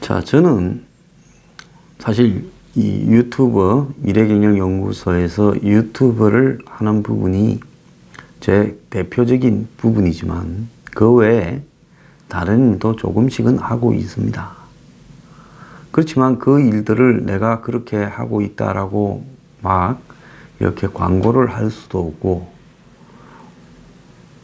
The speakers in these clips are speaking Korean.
자, 저는 사실 이 유튜버 미래경영연구소에서 유튜버를 하는 부분이 제 대표적인 부분이지만 그 외에 다른 일도 조금씩은 하고 있습니다. 그렇지만 그 일들을 내가 그렇게 하고 있다라고 막 이렇게 광고를 할 수도 없고,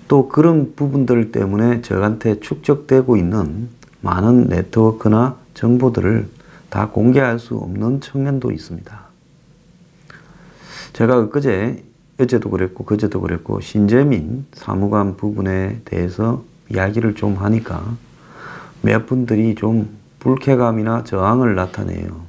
또 그런 부분들 때문에 저한테 축적되고 있는 많은 네트워크나 정보들을 다 공개할 수 없는 측면도 있습니다. 제가 어제도 그랬고 그제도 그랬고 신재민 사무관 부분에 대해서 이야기를 좀 하니까 몇 분들이 좀 불쾌감이나 저항을 나타내요.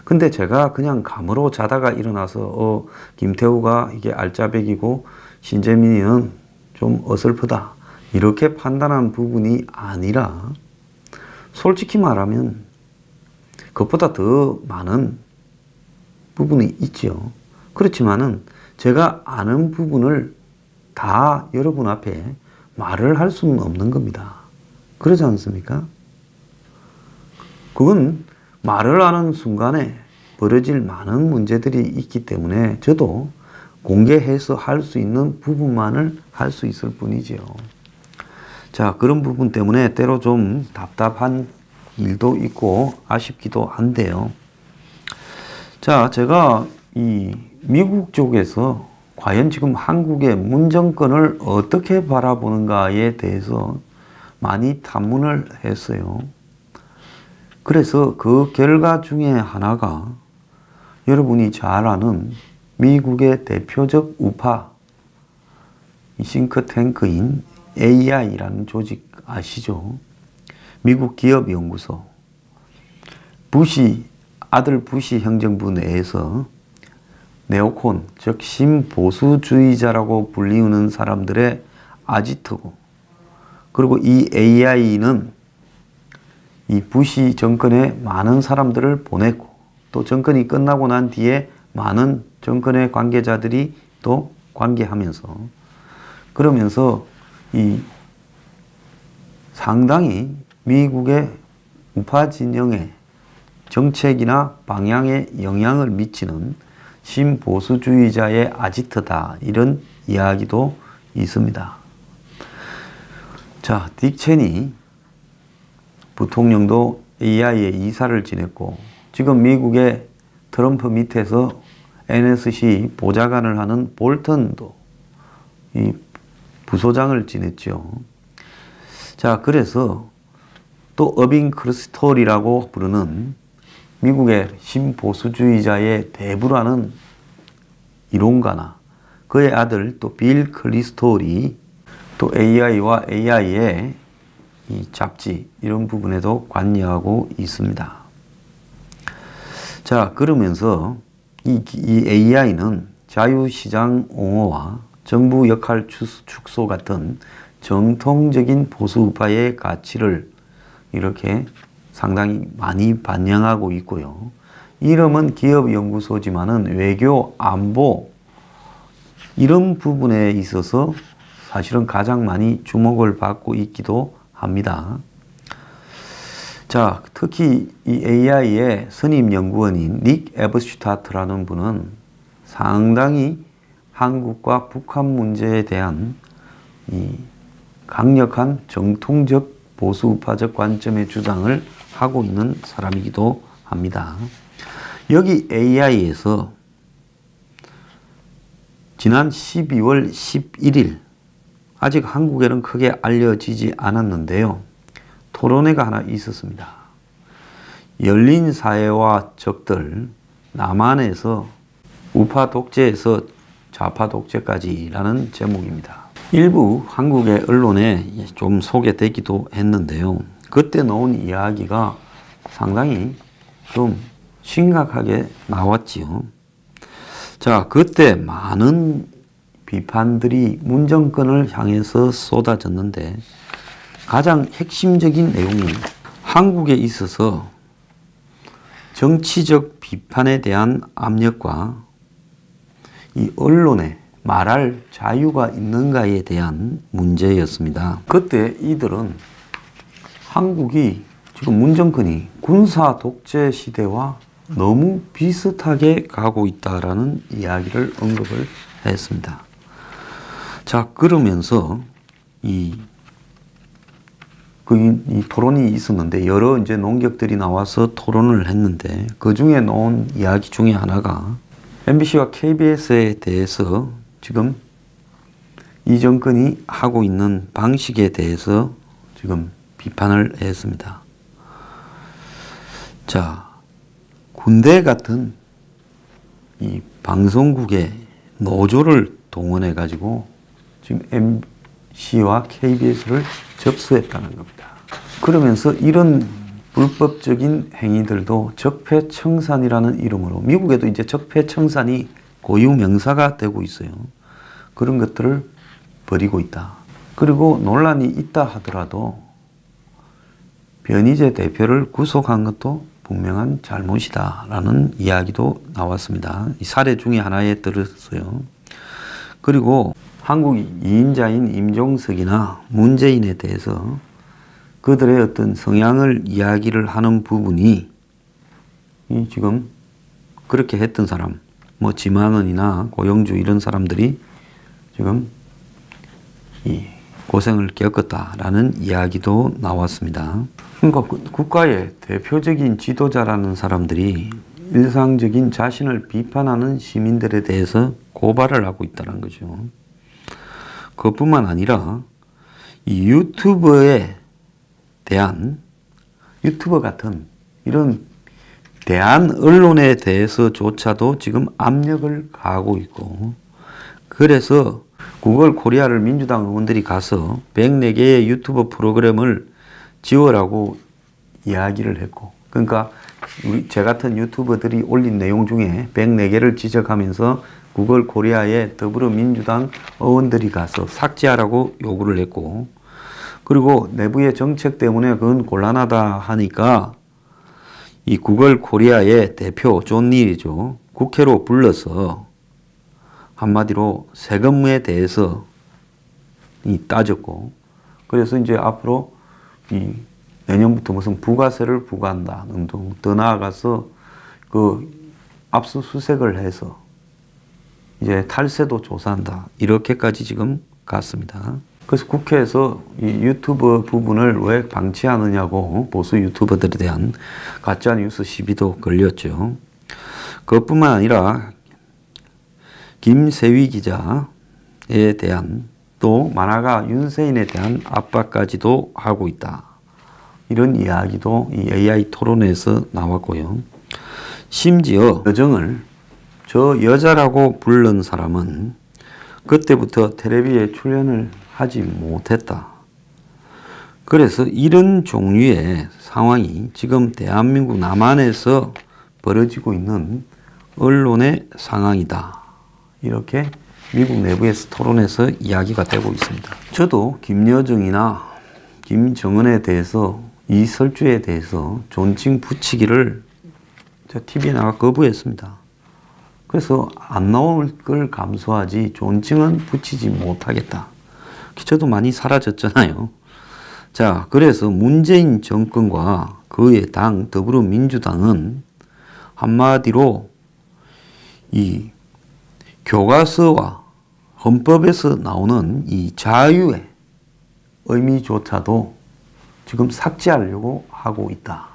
근데 제가 그냥 감으로 자다가 일어나서 김태우가 이게 알짜배기고 신재민이는 좀 어설프다 이렇게 판단한 부분이 아니라, 솔직히 말하면 그것보다 더 많은 부분이 있죠. 그렇지만은 제가 아는 부분을 다 여러분 앞에 말을 할 수는 없는 겁니다. 그러지 않습니까? 그건 말을 하는 순간에 벌어질 많은 문제들이 있기 때문에 저도 공개해서 할 수 있는 부분만을 할 수 있을 뿐이지요. 자, 그런 부분 때문에 때로 좀 답답한 일도 있고 아쉽기도 한데요. 자, 제가 이 미국 쪽에서 과연 지금 한국의 문정권을 어떻게 바라보는가에 대해서 많이 탐문을 했어요. 그래서 그 결과 중에 하나가 여러분이 잘 아는 미국의 대표적 우파 싱크탱크인 AI라는 조직 아시죠? 미국 기업연구소. 아들 부시 행정부 내에서 네오콘, 즉 신보수주의자라고 불리우는 사람들의 아지트고, 그리고 이 AI는 이 부시 정권에 많은 사람들을 보냈고, 또 정권이 끝나고 난 뒤에 많은 정권의 관계자들이 또 관계하면서, 그러면서 이 상당히 미국의 우파 진영의 정책이나 방향에 영향을 미치는 신보수주의자의 아지트다, 이런 이야기도 있습니다. 자, 딕 체니 부통령도 AI의 이사를 지냈고, 지금 미국의 트럼프 밑에서 NSC 보좌관을 하는 볼턴도 이 부소장을 지냈죠. 자, 그래서 또 어빙 크리스톨이라고 부르는 미국의 신보수주의자의 대부라는 이론가나 그의 아들 또 빌 크리스톨이 또 AI와 AI의 이 잡지 이런 부분에도 관여하고 있습니다. 자, 그러면서 이 AI는 자유시장 옹호와 정부 역할 축소 같은 정통적인 보수우파의 가치를 이렇게 상당히 많이 반영하고 있고요. 이름은 기업연구소지만은 외교, 안보 이런 부분에 있어서 사실은 가장 많이 주목을 받고 있기도 합니다. 자, 특히 이 AI의 선임 연구원인 닉 에버슈타트라는 분은 상당히 한국과 북한 문제에 대한 이 강력한 정통적 보수우파적 관점의 주장을 하고 있는 사람이기도 합니다. 여기 AI에서 지난 12월 11일, 아직 한국에는 크게 알려지지 않았는데요. 토론회가 하나 있었습니다. 열린 사회와 적들, 남한에서 우파 독재에서 좌파 독재까지라는 제목입니다. 일부 한국의 언론에 좀 소개되기도 했는데요. 그때 나온 이야기가 상당히 좀 심각하게 나왔지요. 자, 그때 많은 비판들이 문정권을 향해서 쏟아졌는데 가장 핵심적인 내용이 한국에 있어서 정치적 비판에 대한 압력과 이 언론에 말할 자유가 있는가에 대한 문제였습니다. 그때 이들은 한국이 지금 문 정권이 군사 독재 시대와 너무 비슷하게 가고 있다라는 이야기를 언급을 했습니다. 자, 그러면서 이 토론이 있었는데 여러 이제 논객들이 나와서 토론을 했는데 그 중에 나온 이야기 중에 하나가 MBC와 KBS에 대해서 지금 이 정권이 하고 있는 방식에 대해서 지금 비판을 했습니다. 자, 군대 같은 이 방송국의 노조를 동원해 가지고 지금 MBC와 KBS를 접수했다는 겁니다. 그러면서 이런 불법적인 행위들도 적폐청산이라는 이름으로 미국에도 이제 적폐청산이 고유 명사가 되고 있어요. 그런 것들을 벌이고 있다. 그리고 논란이 있다 하더라도 변희재 대표를 구속한 것도 분명한 잘못이다라는 이야기도 나왔습니다. 이 사례 중에 하나에 들었어요. 그리고 한국 2인자인 임종석이나 문재인에 대해서 그들의 어떤 성향을 이야기를 하는 부분이 지금 그렇게 했던 사람, 뭐 지만원이나 고영주 이런 사람들이 지금 이 고생을 겪었다라는 이야기도 나왔습니다. 그러니까 국가의 대표적인 지도자라는 사람들이 일상적인 자신을 비판하는 시민들에 대해서 고발을 하고 있다는 거죠. 그것뿐만 아니라 이 유튜버에 대한 유튜버 같은 이런 대한 언론에 대해서조차도 지금 압력을 가하고 있고, 그래서 구글 코리아를 민주당 의원들이 가서 104개의 유튜버 프로그램을 지워라고 이야기를 했고, 그러니까 제 같은 유튜버들이 올린 내용 중에 104개를 지적하면서 구글 코리아에 더불어민주당 의원들이 가서 삭제하라고 요구를 했고, 그리고 내부의 정책 때문에 그건 곤란하다 하니까 이 구글 코리아의 대표 존 닐이죠. 국회로 불러서 한마디로 세금에 대해서 따졌고, 그래서 이제 앞으로 내년부터 무슨 부가세를 부과한다는 등 더 나아가서 그 압수수색을 해서 이제 탈세도 조사한다. 이렇게까지 지금 갔습니다. 그래서 국회에서 이 유튜버 부분을 왜 방치하느냐고 보수 유튜버들에 대한 가짜뉴스 시비도 걸렸죠. 그것뿐만 아니라 김세위 기자에 대한 또 만화가 윤세인에 대한 압박까지도 하고 있다. 이런 이야기도 이 AI 토론에서 나왔고요. 심지어 여정을 저 여자라고 부른 사람은 그때부터 텔레비에 출연을 하지 못했다. 그래서 이런 종류의 상황이 지금 대한민국 남한에서 벌어지고 있는 언론의 상황이다. 이렇게 미국 내부에서 토론에서 이야기가 되고 있습니다. 저도 김여정이나 김정은에 대해서 이 설주에 대해서 존칭 붙이기를 TV에 나가 거부했습니다. 그래서 안 나올 걸 감수하지 존칭은 붙이지 못하겠다. 저도 많이 사라졌잖아요. 자, 그래서 문재인 정권과 그의 당 더불어민주당은 한마디로 이 교과서와 헌법에서 나오는 이 자유의 의미조차도 지금 삭제하려고 하고 있다.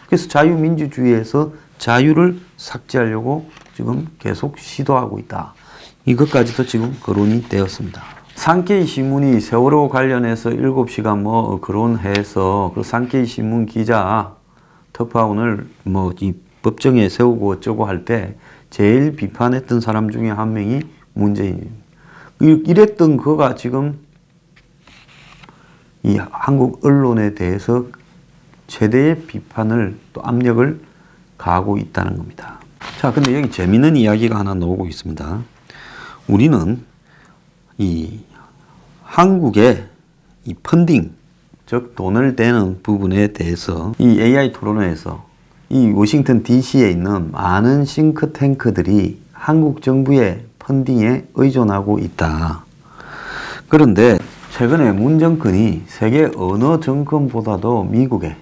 그래서 자유민주주의에서 자유를 삭제하려고 지금 계속 시도하고 있다. 이것까지도 지금 거론이 되었습니다. 산케이 신문이 세월호 관련해서 7시간 뭐 거론해서 그 산케이 신문 기자 특파원을 뭐 이 법정에 세우고 어쩌고 할 때 제일 비판했던 사람 중에 한 명이 문재인입니다. 이랬던 그가 지금 이 한국 언론에 대해서 최대의 비판을 또 압력을 가하고 있다는 겁니다. 자, 근데 여기 재미있는 이야기가 하나 나오고 있습니다. 우리는 이 한국의 이 펀딩, 즉 돈을 대는 부분에 대해서 이 AI 토론회에서 이 워싱턴 DC에 있는 많은 싱크탱크들이 한국 정부의 펀딩에 의존하고 있다. 그런데 최근에 문 정권이 세계 어느 정권보다도 미국에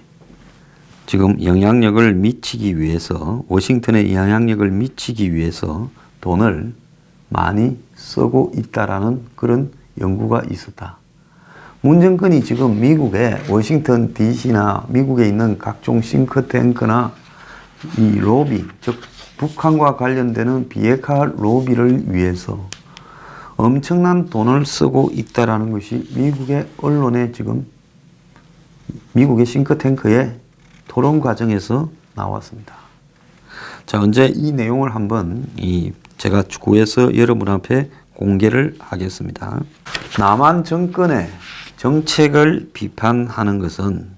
지금 영향력을 미치기 위해서, 워싱턴에 영향력을 미치기 위해서 돈을 많이 쓰고 있다라는 그런 연구가 있었다. 문 정권이 지금 미국의 워싱턴 DC나 미국에 있는 각종 싱크탱크나 이 로비, 즉 북한과 관련되는 비핵화 로비를 위해서 엄청난 돈을 쓰고 있다라는 것이 미국의 언론에 지금 미국의 싱크탱크의 토론 과정에서 나왔습니다. 자, 언제 이 내용을 한번 제가 구해서 여러분 앞에 공개를 하겠습니다. 남한 정권의 정책을 비판하는 것은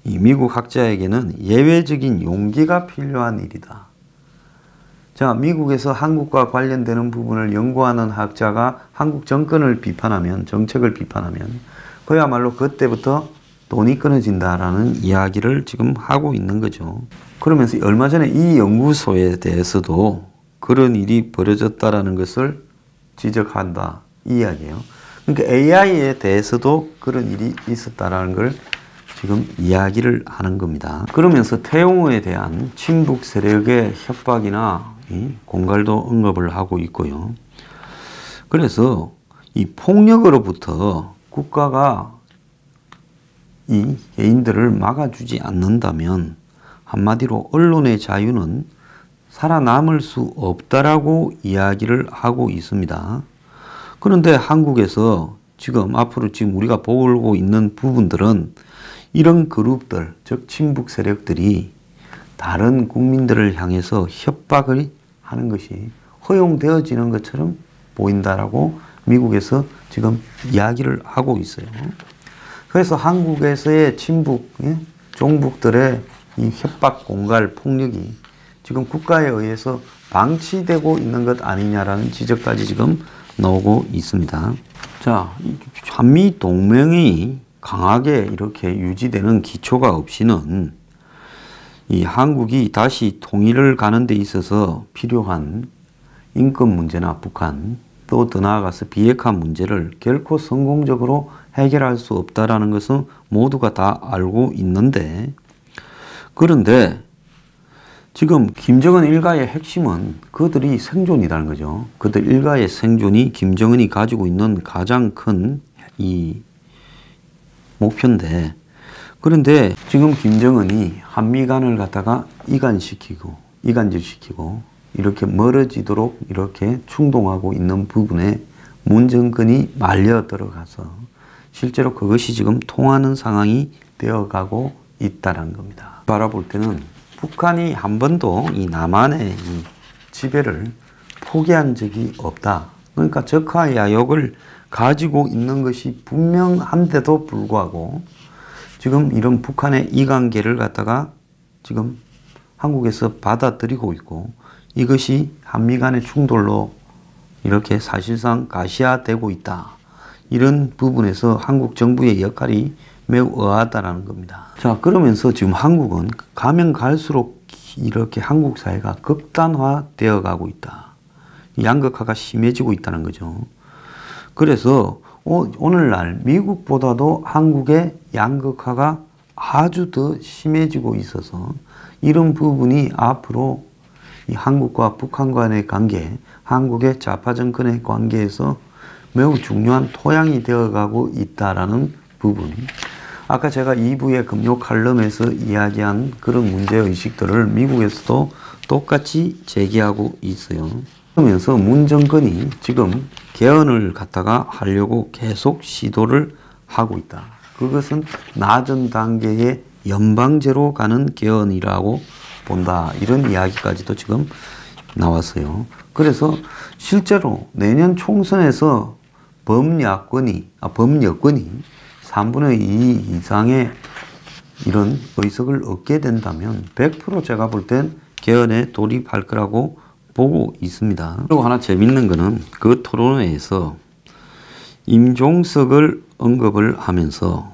이 미국 학자에게는 예외적인 용기가 필요한 일이다. 자, 미국에서 한국과 관련되는 부분을 연구하는 학자가 한국 정권을 비판하면, 정책을 비판하면 그야말로 그때부터 돈이 끊어진다라는 이야기를 지금 하고 있는 거죠. 그러면서 얼마 전에 이 연구소에 대해서도 그런 일이 벌어졌다라는 것을 지적한다, 이 이야기예요. 그러니까 AI에 대해서도 그런 일이 있었다라는 걸 지금 이야기를 하는 겁니다. 그러면서 태용호에 대한 친북 세력의 협박이나 공갈도 언급을 하고 있고요. 그래서 이 폭력으로부터 국가가 이 개인들을 막아주지 않는다면 한마디로 언론의 자유는 살아남을 수 없다라고 이야기를 하고 있습니다. 그런데 한국에서 지금 앞으로 지금 우리가 보고 있는 부분들은 이런 그룹들, 즉 친북 세력들이 다른 국민들을 향해서 협박을 하는 것이 허용되어지는 것처럼 보인다라고 미국에서 지금 이야기를 하고 있어요. 그래서 한국에서의 친북, 종북들의 이 협박, 공갈, 폭력이 지금 국가에 의해서 방치되고 있는 것 아니냐라는 지적까지 지금 나오고 있습니다. 자, 한미 동맹이 강하게 이렇게 유지되는 기초가 없이는 이 한국이 다시 통일을 가는 데 있어서 필요한 인권 문제나 북한, 또 더 나아가서 비핵화 문제를 결코 성공적으로 해결할 수 없다라는 것은 모두가 다 알고 있는데, 그런데 지금 김정은 일가의 핵심은 그들이 생존이라는 거죠. 그들 일가의 생존이 김정은이 가지고 있는 가장 큰 이 목표인데, 그런데 지금 김정은이 한미 간을 갖다가 이간질시키고 이렇게 멀어지도록 이렇게 충동하고 있는 부분에 문 정권이 말려 들어가서 실제로 그것이 지금 통하는 상황이 되어가고 있다는 겁니다. 바라볼 때는 북한이 한 번도 이 남한의 이 지배를 포기한 적이 없다. 그러니까 적화야욕을 가지고 있는 것이 분명한데도 불구하고 지금 이런 북한의 이관계를 갖다가 지금 한국에서 받아들이고 있고, 이것이 한미 간의 충돌로 이렇게 사실상 가시화되고 있다. 이런 부분에서 한국 정부의 역할이 매우 의아하다는 겁니다. 자, 그러면서 지금 한국은 가면 갈수록 이렇게 한국 사회가 극단화되어 가고 있다. 양극화가 심해지고 있다는 거죠. 그래서 오늘날 미국보다도 한국의 양극화가 아주 더 심해지고 있어서 이런 부분이 앞으로 이 한국과 북한 간의 관계, 한국의 좌파 정권의 관계에서 매우 중요한 토양이 되어가고 있다라는 부분. 아까 제가 2부의 금요 칼럼에서 이야기한 그런 문제의식들을 미국에서도 똑같이 제기하고 있어요. 그러면서 문 정권이 지금 개헌을 갖다가 하려고 계속 시도를 하고 있다. 그것은 낮은 단계의 연방제로 가는 개헌이라고 본다. 이런 이야기까지도 지금 나왔어요. 그래서 실제로 내년 총선에서 범여권이 3분의 2 이상의 이런 의석을 얻게 된다면 100% 제가 볼 땐 개헌에 돌입할 거라고 보고 있습니다. 그리고 하나 재밌는 거는 그 토론회에서 임종석을 언급을 하면서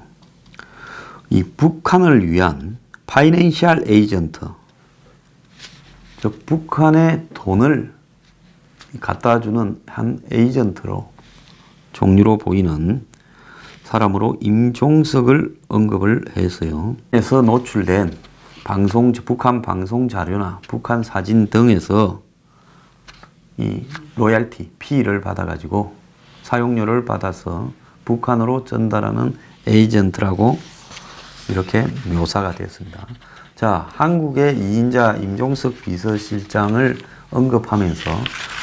이 북한을 위한 파이낸셜 에이전트, 즉 북한의 돈을 갖다 주는 한 에이전트로 종류로 보이는 사람으로 임종석을 언급을 했어요. 에서 노출된 북한 방송 자료나 북한 사진 등에서 이 로얄티, 피를 받아가지고 사용료를 받아서 북한으로 전달하는 에이전트라고 이렇게 묘사가 되었습니다. 자, 한국의 2인자 임종석 비서실장을 언급하면서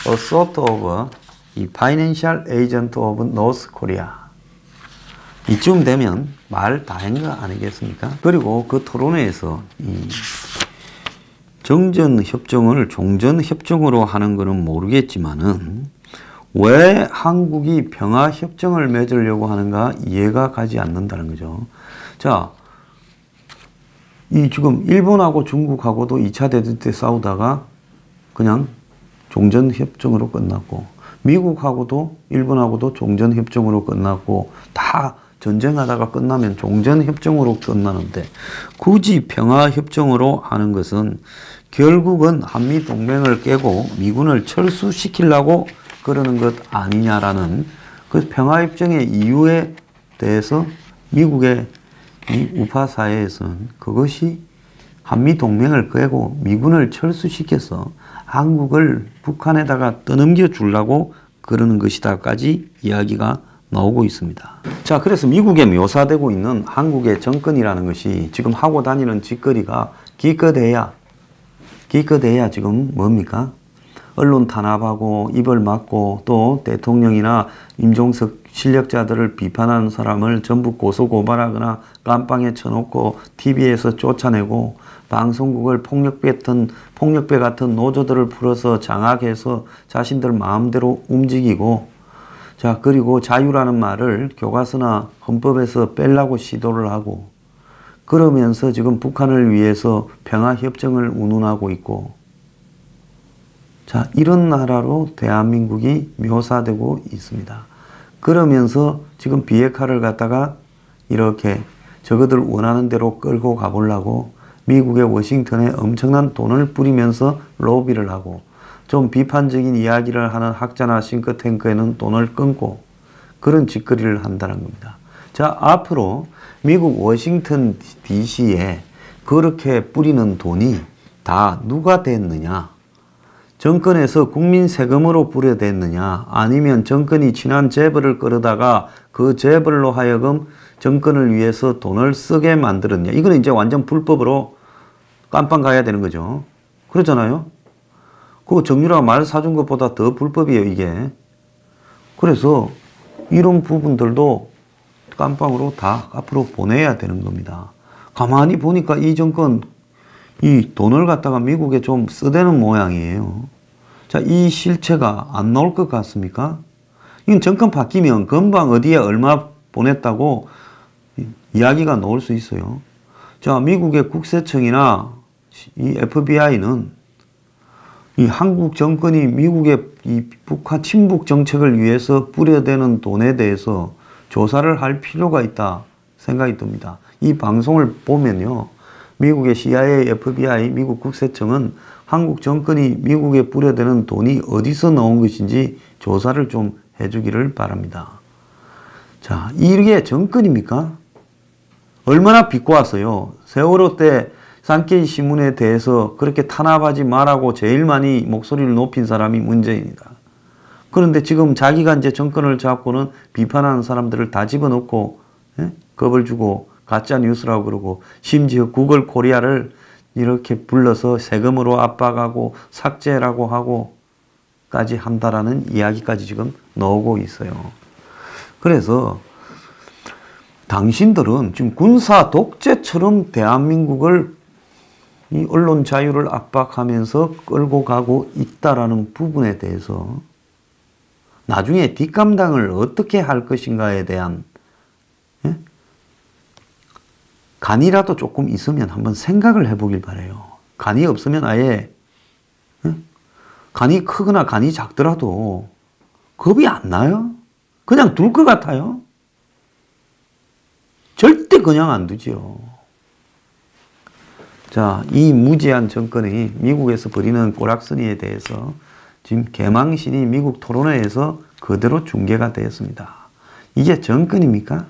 A sort of 이 Financial Agent of North Korea 이쯤 되면 말 다 한 거 아니겠습니까? 그리고 그 토론회에서 이 정전협정을 종전협정으로 하는 거는 모르겠지만은 왜 한국이 평화협정을 맺으려고 하는가 이해가 가지 않는다는 거죠. 자, 이 지금 일본하고 중국하고도 2차 대전 때 싸우다가 그냥 종전협정으로 끝났고 미국하고도 일본하고도 종전협정으로 끝났고 다 전쟁하다가 끝나면 종전협정으로 끝나는데 굳이 평화협정으로 하는 것은 결국은 한미동맹을 깨고 미군을 철수시키려고 그러는 것 아니냐라는 그 평화협정의 이유에 대해서 미국의 이 우파 사회에서는 그것이 한미동맹을 깨고 미군을 철수시켜서 한국을 북한에다가 떠넘겨 주려고 그러는 것이다까지 이야기가 나오고 있습니다. 자, 그래서 미국에 묘사되고 있는 한국의 정권이라는 것이 지금 하고 다니는 짓거리가 기껏해야 지금 뭡니까? 언론 탄압하고 입을 막고 또 대통령이나 임종석 실력자들을 비판하는 사람을 전부 고소고발하거나 깜빵에 쳐놓고 TV에서 쫓아내고 방송국을 폭력배 같은 노조들을 풀어서 장악해서 자신들 마음대로 움직이고 자, 그리고 자유라는 말을 교과서나 헌법에서 빼려고 시도를 하고 그러면서 지금 북한을 위해서 평화협정을 운운하고 있고 자, 이런 나라로 대한민국이 묘사되고 있습니다. 그러면서 지금 비핵화를 갖다가 이렇게 저거들 원하는 대로 끌고 가보려고 미국의 워싱턴에 엄청난 돈을 뿌리면서 로비를 하고 좀 비판적인 이야기를 하는 학자나 싱크탱크에는 돈을 끊고 그런 짓거리를 한다는 겁니다. 자, 앞으로 미국 워싱턴 DC에 그렇게 뿌리는 돈이 다 누가 됐느냐? 정권에서 국민 세금으로 뿌려댔느냐? 아니면 정권이 친한 재벌을 끌어다가 그 재벌로 하여금 정권을 위해서 돈을 쓰게 만들었냐? 이거는 이제 완전 불법으로 깜빵 가야 되는 거죠. 그렇잖아요? 그 정유라가 말 사준 것보다 더 불법이에요, 이게. 그래서 이런 부분들도 깜빵으로 다 앞으로 보내야 되는 겁니다. 가만히 보니까 이 정권, 이 돈을 갖다가 미국에 좀 쓰대는 모양이에요. 자, 이 실체가 안 나올 것 같습니까? 이건 정권 바뀌면 금방 어디에 얼마 보냈다고 이야기가 나올 수 있어요. 자, 미국의 국세청이나 이 FBI는 이 한국 정권이 미국의 이 북한 친북 정책을 위해서 뿌려대는 돈에 대해서 조사를 할 필요가 있다 생각이 듭니다. 이 방송을 보면요. 미국의 CIA, FBI, 미국 국세청은 한국 정권이 미국에 뿌려대는 돈이 어디서 나온 것인지 조사를 좀 해주기를 바랍니다. 자, 이게 정권입니까? 얼마나 비꼬았어요. 세월호 때 산케이 신문에 대해서 그렇게 탄압하지 말라고 제일 많이 목소리를 높인 사람이 문재인이다. 그런데 지금 자기가 이제 정권을 잡고는 비판하는 사람들을 다 집어넣고 겁을 주고 가짜 뉴스라고 그러고 심지어 구글 코리아를 이렇게 불러서 세금으로 압박하고 삭제라고 하고까지 한다라는 이야기까지 지금 나오고 있어요. 그래서 당신들은 지금 군사 독재처럼 대한민국을 이 언론 자유를 압박하면서 끌고 가고 있다라는 부분에 대해서 나중에 뒷감당을 어떻게 할 것인가에 대한 간이라도 조금 있으면 한번 생각을 해보길 바라요. 간이 없으면 아예 간이 크거나 간이 작더라도 겁이 안 나요? 그냥 둘 것 같아요? 절대 그냥 안 두지요. 자, 이 무지한 정권이 미국에서 벌이는 꼬락서니에 대해서 지금 개망신이 미국 토론회에서 그대로 중계가 되었습니다. 이게 정권입니까?